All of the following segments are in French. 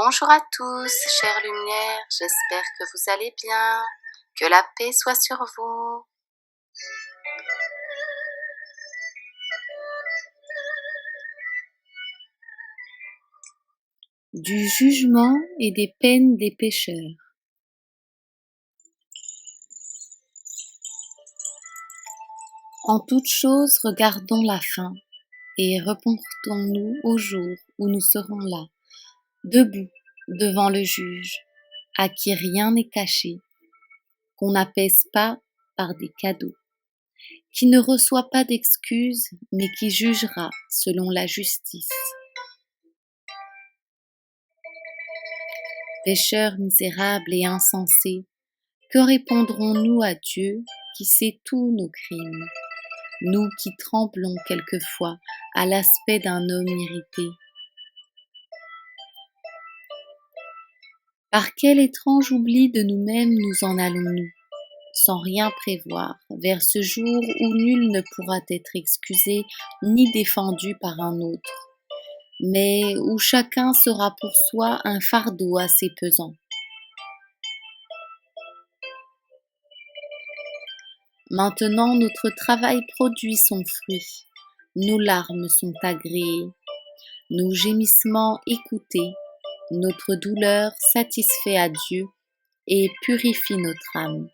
Bonjour à tous, chères lumières, j'espère que vous allez bien, que la paix soit sur vous. Du jugement et des peines des pécheurs. En toute chose, regardons la fin, et reportons-nous au jour où nous serons là, debout devant le juge, à qui rien n'est caché, qu'on n'apaise pas par des cadeaux, qui ne reçoit pas d'excuses, mais qui jugera selon la justice. Pécheurs misérables et insensés, que répondrons-nous à Dieu qui sait tous nos crimes, nous qui tremblons quelquefois à l'aspect d'un homme irrité? Par quel étrange oubli de nous-mêmes nous en allons-nous, sans rien prévoir, vers ce jour où nul ne pourra être excusé ni défendu par un autre, mais où chacun sera pour soi un fardeau assez pesant. Maintenant notre travail produit son fruit, nos larmes sont agréées, nos gémissements écoutés, notre douleur satisfait à Dieu et purifie notre âme.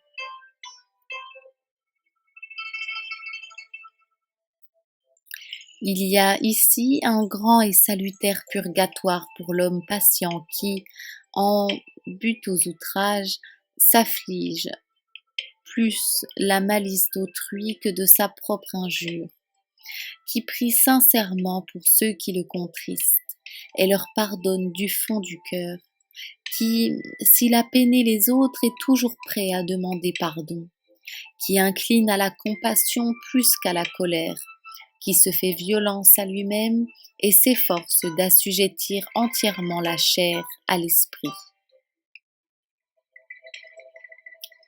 Il y a ici un grand et salutaire purgatoire pour l'homme patient qui, en butte aux outrages, s'afflige plus la malice d'autrui que de sa propre injure, qui prie sincèrement pour ceux qui le contristent et leur pardonne du fond du cœur, qui, s'il a peiné les autres, est toujours prêt à demander pardon, qui incline à la compassion plus qu'à la colère, qui se fait violence à lui-même et s'efforce d'assujettir entièrement la chair à l'esprit.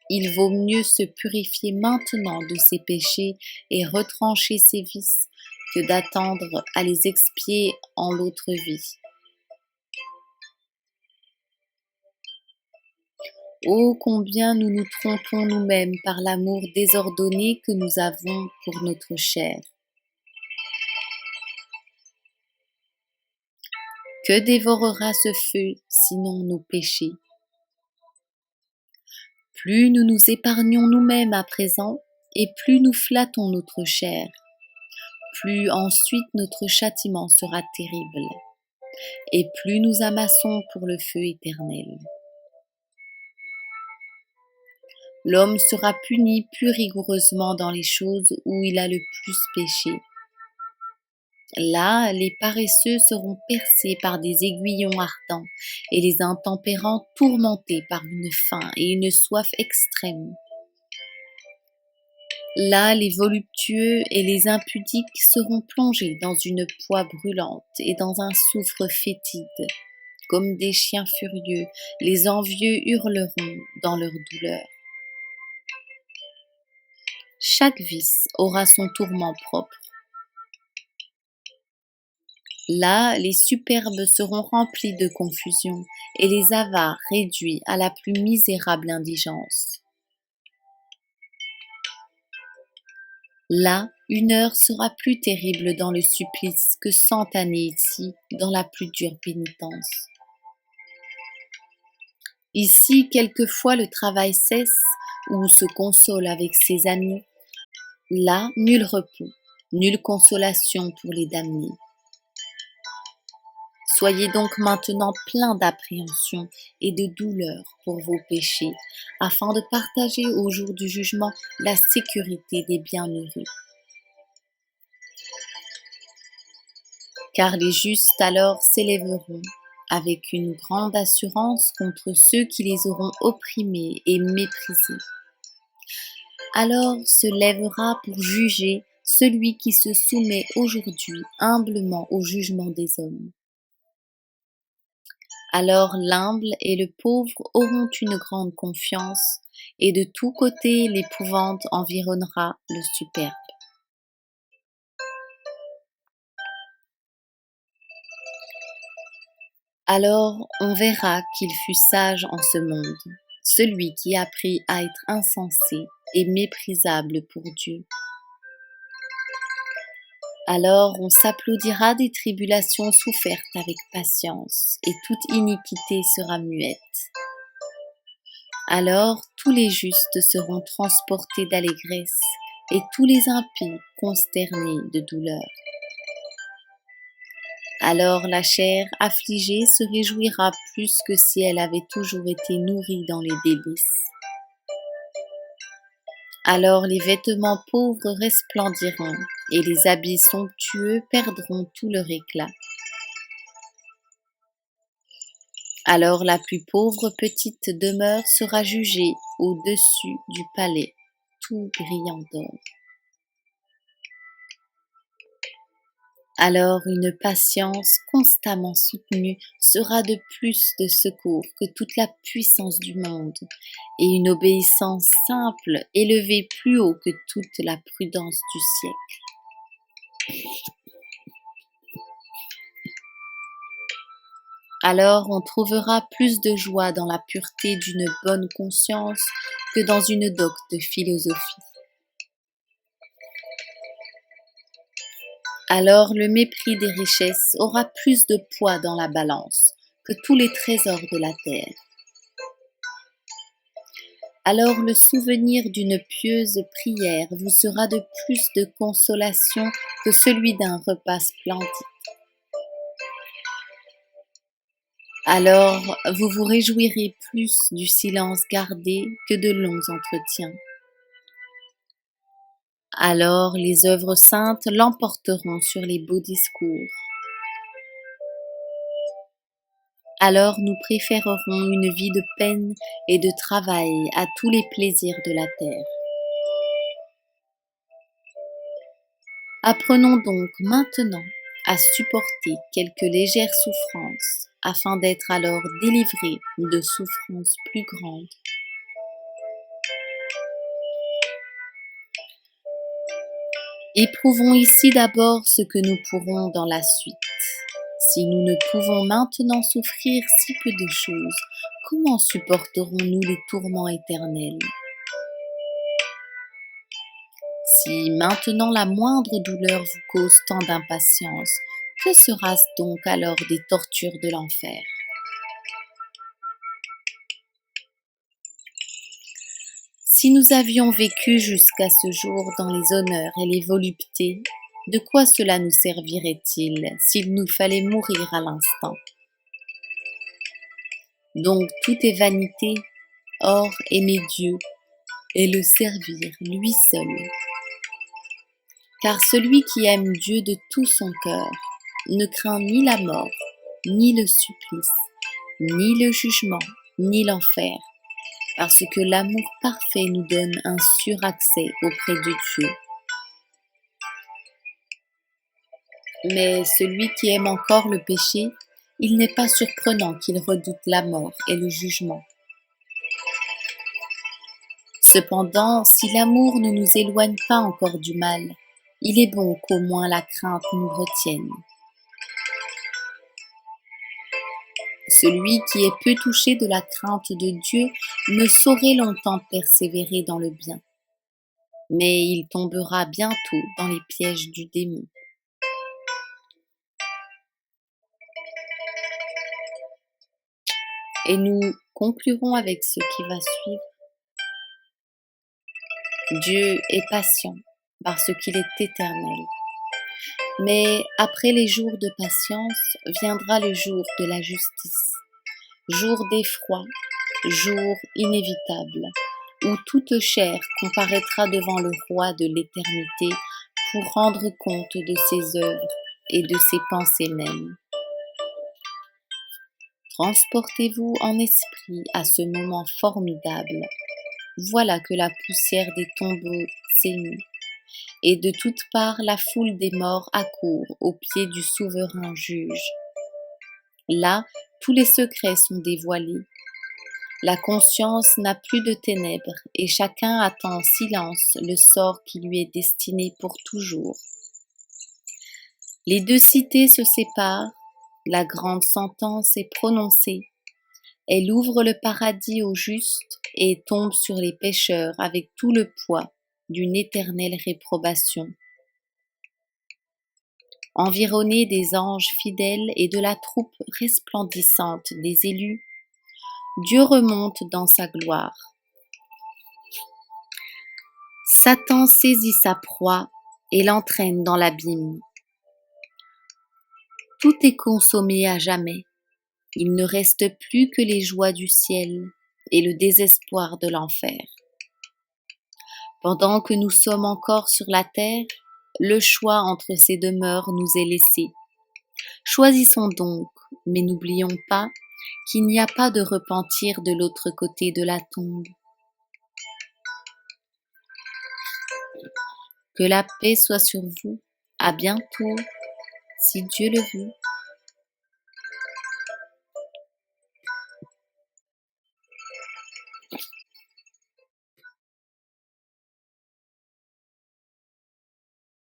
Il vaut mieux se purifier maintenant de ses péchés et retrancher ses vices que d'attendre à les expier en l'autre vie. Oh, combien nous nous trompons nous-mêmes par l'amour désordonné que nous avons pour notre chair. Que dévorera ce feu, sinon nos péchés? Plus nous nous épargnons nous-mêmes à présent, et plus nous flattons notre chair, plus ensuite notre châtiment sera terrible, et plus nous amassons pour le feu éternel. L'homme sera puni plus rigoureusement dans les choses où il a le plus péché. Là, les paresseux seront percés par des aiguillons ardents, et les intempérants tourmentés par une faim et une soif extrême. Là, les voluptueux et les impudiques seront plongés dans une poix brûlante et dans un soufre fétide. Comme des chiens furieux, les envieux hurleront dans leur douleur. Chaque vice aura son tourment propre. Là, les superbes seront remplis de confusion et les avares réduits à la plus misérable indigence. Là, une heure sera plus terrible dans le supplice que 100 années ici dans la plus dure pénitence. Ici, quelquefois le travail cesse ou se console avec ses amis. Là, nul repos, nulle consolation pour les damnés. Soyez donc maintenant pleins d'appréhension et de douleur pour vos péchés, afin de partager au jour du jugement la sécurité des bienheureux. Car les justes alors s'élèveront avec une grande assurance contre ceux qui les auront opprimés et méprisés. Alors se lèvera pour juger celui qui se soumet aujourd'hui humblement au jugement des hommes. Alors l'humble et le pauvre auront une grande confiance, et de tous côtés l'épouvante environnera le superbe. Alors on verra qu'il fut sage en ce monde, celui qui apprit à être insensé et méprisable pour Dieu. Alors on s'applaudira des tribulations souffertes avec patience, et toute iniquité sera muette. Alors tous les justes seront transportés d'allégresse, et tous les impies consternés de douleur. Alors la chair affligée se réjouira plus que si elle avait toujours été nourrie dans les délices. Alors les vêtements pauvres resplendiront, et les habits somptueux perdront tout leur éclat. Alors la plus pauvre petite demeure sera jugée au-dessus du palais, tout brillant d'or. Alors une patience constamment soutenue sera de plus de secours que toute la puissance du monde, et une obéissance simple élevée plus haut que toute la prudence du siècle. Alors on trouvera plus de joie dans la pureté d'une bonne conscience que dans une docte philosophie. Alors le mépris des richesses aura plus de poids dans la balance que tous les trésors de la terre. Alors le souvenir d'une pieuse prière vous sera de plus de consolation que celui d'un repas splendide. Alors vous vous réjouirez plus du silence gardé que de longs entretiens. Alors les œuvres saintes l'emporteront sur les beaux discours. Alors nous préférerons une vie de peine et de travail à tous les plaisirs de la terre. Apprenons donc maintenant à supporter quelques légères souffrances afin d'être alors délivrés de souffrances plus grandes. Éprouvons ici d'abord ce que nous pourrons dans la suite. Si nous ne pouvons maintenant souffrir si peu de choses, comment supporterons-nous les tourments éternels? Si maintenant la moindre douleur vous cause tant d'impatience, que sera-ce donc alors des tortures de l'enfer? Si nous avions vécu jusqu'à ce jour dans les honneurs et les voluptés, de quoi cela nous servirait-il s'il nous fallait mourir à l'instant? Donc tout est vanité, or aimer Dieu et le servir lui seul. Car celui qui aime Dieu de tout son cœur ne craint ni la mort, ni le supplice, ni le jugement, ni l'enfer, parce que l'amour parfait nous donne un sûr accès auprès de Dieu. Mais celui qui aime encore le péché, il n'est pas surprenant qu'il redoute la mort et le jugement. Cependant, si l'amour ne nous éloigne pas encore du mal, il est bon qu'au moins la crainte nous retienne. Celui qui est peu touché de la crainte de Dieu ne saurait longtemps persévérer dans le bien, mais il tombera bientôt dans les pièges du démon. Et nous conclurons avec ce qui va suivre. Dieu est patient parce qu'il est éternel. Mais après les jours de patience viendra le jour de la justice, jour d'effroi, jour inévitable, où toute chair comparaîtra devant le roi de l'éternité pour rendre compte de ses œuvres et de ses pensées mêmes. Transportez-vous en esprit à ce moment formidable. Voilà que la poussière des tombeaux s'émue, et de toutes parts la foule des morts accourt aux pieds du souverain juge. Là, tous les secrets sont dévoilés. La conscience n'a plus de ténèbres, et chacun attend en silence le sort qui lui est destiné pour toujours. Les deux cités se séparent, La grande sentence est prononcée. Elle ouvre le paradis aux justes et tombe sur les pécheurs avec tout le poids d'une éternelle réprobation. Environné des anges fidèles et de la troupe resplendissante des élus, Dieu remonte dans sa gloire. Satan saisit sa proie et l'entraîne dans l'abîme. Tout est consommé à jamais. Il ne reste plus que les joies du ciel et le désespoir de l'enfer. Pendant que nous sommes encore sur la terre, le choix entre ces demeures nous est laissé. Choisissons donc, mais n'oublions pas qu'il n'y a pas de repentir de l'autre côté de la tombe. Que la paix soit sur vous. À bientôt, si Dieu le veut.